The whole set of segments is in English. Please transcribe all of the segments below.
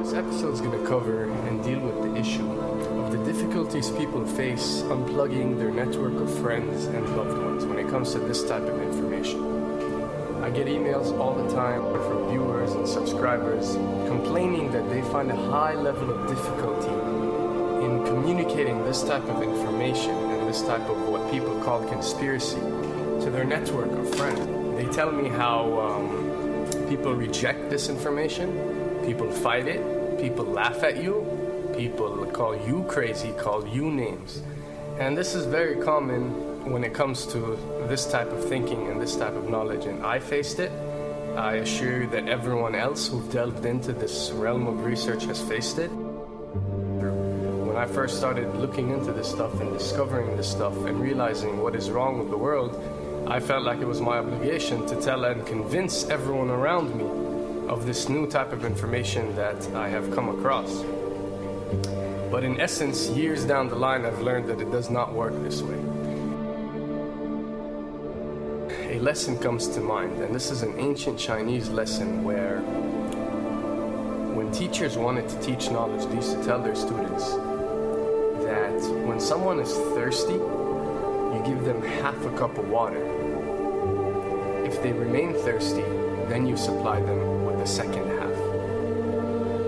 This episode is going to cover and deal with the issue of the difficulties people face unplugging their network of friends and loved ones when it comes to this type of information. I get emails all the time from viewers and subscribers complaining that they find a high level of difficulty in communicating this type of information and this type of what people call conspiracy to their network of friends. They tell me how people reject this information, people fight it, people laugh at you, people call you crazy, call you names. And this is very common when it comes to this type of thinking and this type of knowledge, and I faced it. I assure you that everyone else who've delved into this realm of research has faced it. When I first started looking into this stuff and discovering this stuff and realizing what is wrong with the world, I felt like it was my obligation to tell and convince everyone around me of this new type of information that I have come across. But in essence, years down the line, I've learned that it does not work this way. A lesson comes to mind, and this is an ancient Chinese lesson where when teachers wanted to teach knowledge, they used to tell their students that when someone is thirsty, you give them half a cup of water. If they remain thirsty, then you supply them with the second half.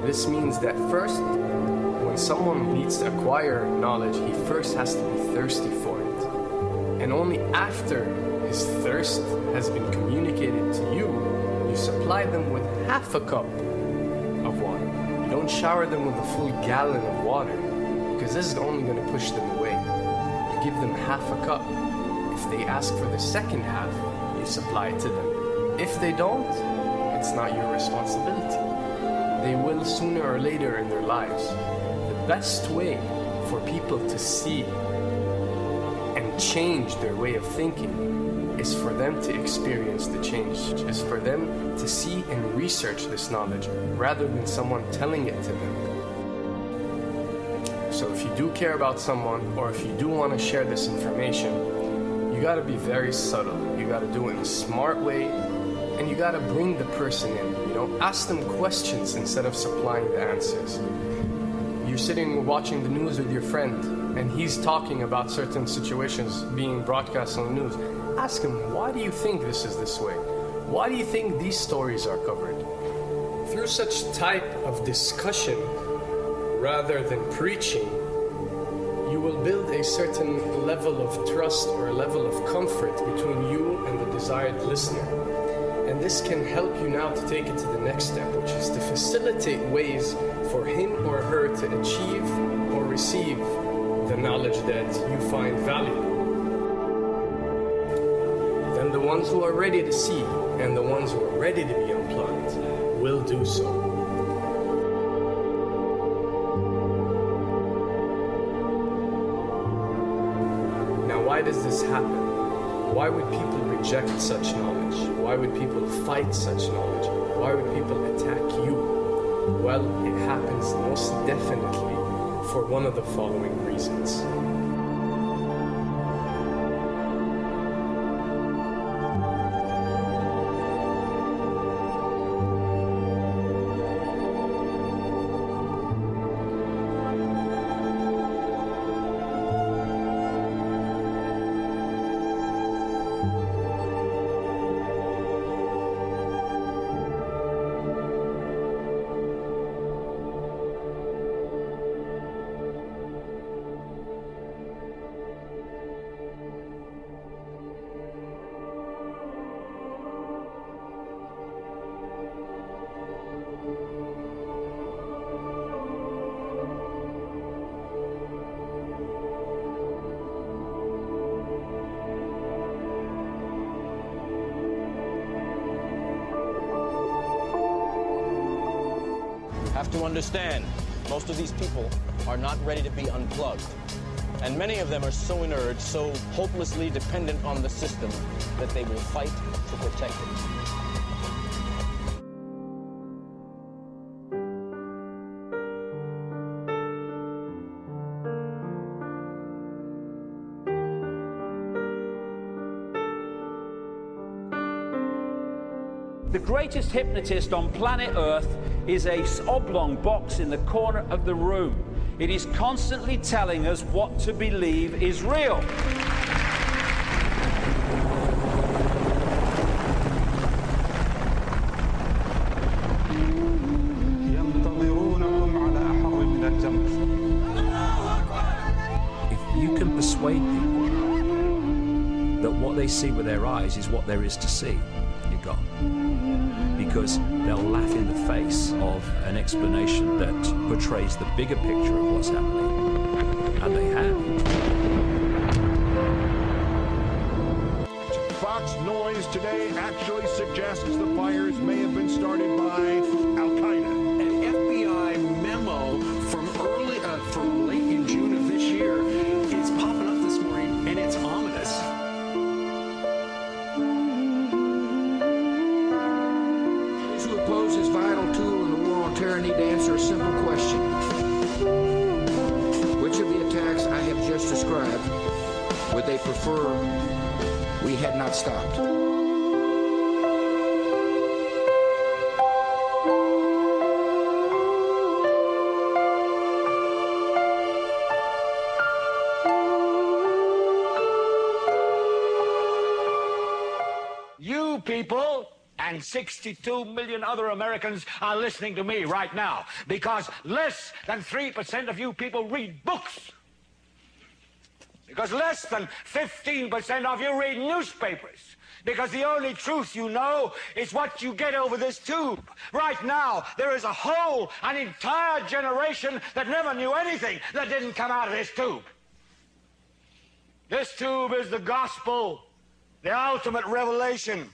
This means that first, when someone needs to acquire knowledge, he first has to be thirsty for it. And only after his thirst has been communicated to you, you supply them with half a cup of water. You don't shower them with a full gallon of water, because this is only going to push them away. You give them half a cup. If they ask for the second half, you supply it to them. If they don't, it's not your responsibility. They will sooner or later in their lives. The best way for people to see and change their way of thinking is for them to experience the change, is for them to see and research this knowledge rather than someone telling it to them. So if you do care about someone, or if you do want to share this information, you got to be very subtle. You got to do it in a smart way, and you got to bring the person in. Ask them questions instead of supplying the answers. You're sitting watching the news with your friend, and he's talking about certain situations being broadcast on the news. Ask him, why do you think this is this way? Why do you think these stories are covered? Through such type of discussion, rather than preaching, you will build a certain level of trust or a level of comfort between you and the desired listener. And this can help you now to take it to the next step, which is to facilitate ways for him or her to achieve or receive the knowledge that you find valuable. Then the ones who are ready to see and the ones who are ready to be unplugged will do so. Why does this happen? Why would people reject such knowledge? Why would people fight such knowledge? Why would people attack you? Well, it happens most definitely for one of the following reasons. Have to understand, most of these people are not ready to be unplugged. And many of them are so inert, so hopelessly dependent on the system, that they will fight to protect it. The greatest hypnotist on planet Earth is a oblong box in the corner of the room. It is constantly telling us what to believe is real. If you can persuade people that what they see with their eyes is what there is to see, you're gone. Because they'll laugh in the face of an explanation that portrays the bigger picture of what's happening. And they have. Fox noise today actually suggests the fires may have been started by Al-Qaeda. An FBI memo from late in June of this year is popping up this morning, and it's ominous. Those who oppose this vital tool in the war on terror need to answer a simple question. Which of the attacks I have just described would they prefer we had not stopped? You people and 62 million other Americans are listening to me right now because less than 3% of you people read books. Because less than 15% of you read newspapers. Because the only truth you know is what you get over this tube. Right now, there is an entire generation that never knew anything that didn't come out of this tube. This tube is the gospel, the ultimate revelation.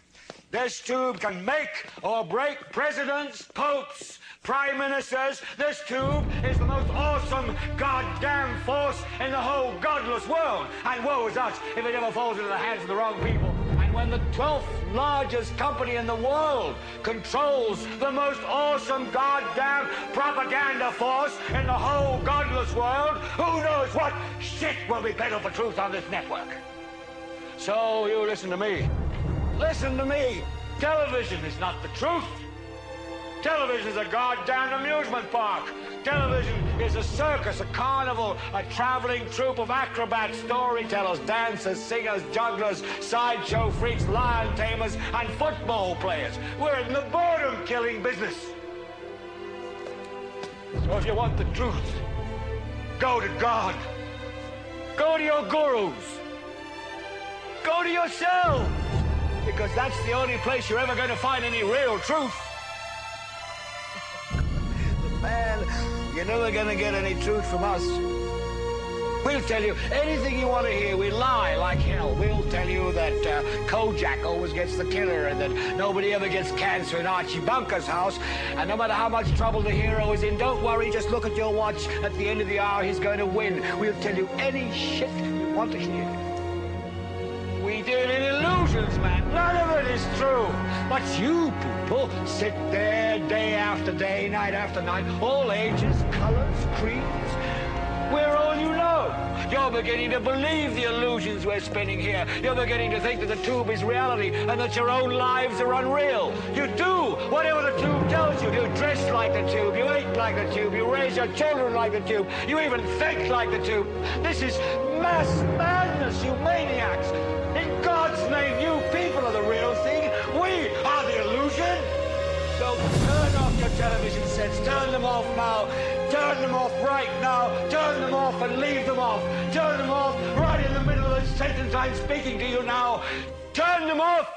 This tube can make or break presidents, popes, prime ministers. This tube is the most awesome goddamn force in the whole godless world. And woe is us if it ever falls into the hands of the wrong people. And when the 12th largest company in the world controls the most awesome goddamn propaganda force in the whole godless world, who knows what shit will be peddled for truth on this network. So you listen to me. Listen to me. Television is not the truth. Television is a goddamn amusement park. Television is a circus, a carnival, a traveling troupe of acrobats, storytellers, dancers, singers, jugglers, sideshow freaks, lion tamers, and football players. We're in the boredom-killing business. So if you want the truth, go to God. Go to your gurus. Go to yourselves. Because that's the only place you're ever going to find any real truth. But man, you're never going to get any truth from us. We'll tell you anything you want to hear. We lie like hell. We'll tell you that Kojak always gets the killer and that nobody ever gets cancer in Archie Bunker's house. And no matter how much trouble the hero is in, don't worry, just look at your watch. At the end of the hour, he's going to win. We'll tell you any shit you want to hear. We deal in illusions, man. None of it is true. But you people sit there day after day, night after night, all ages, colors, creeds. We're all you know. You're beginning to believe the illusions we're spinning here. You're beginning to think that the tube is reality and that your own lives are unreal. You do whatever the tube tells you. You dress like the tube. You eat like the tube. You raise your children like the tube. You even think like the tube. This is mass madness, you maniacs. In God's name, you people are the real thing. We are the illusion. So turn off your television sets. Turn them off now. Turn them off right now. Turn them off and leave them off. Turn them off right in the middle of the sentence I'm speaking to you now. Turn them off.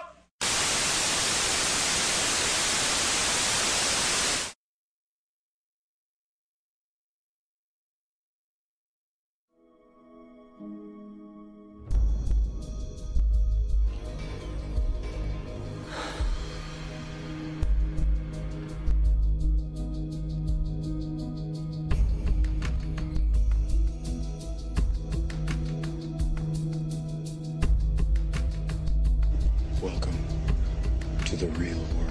Welcome to the real world.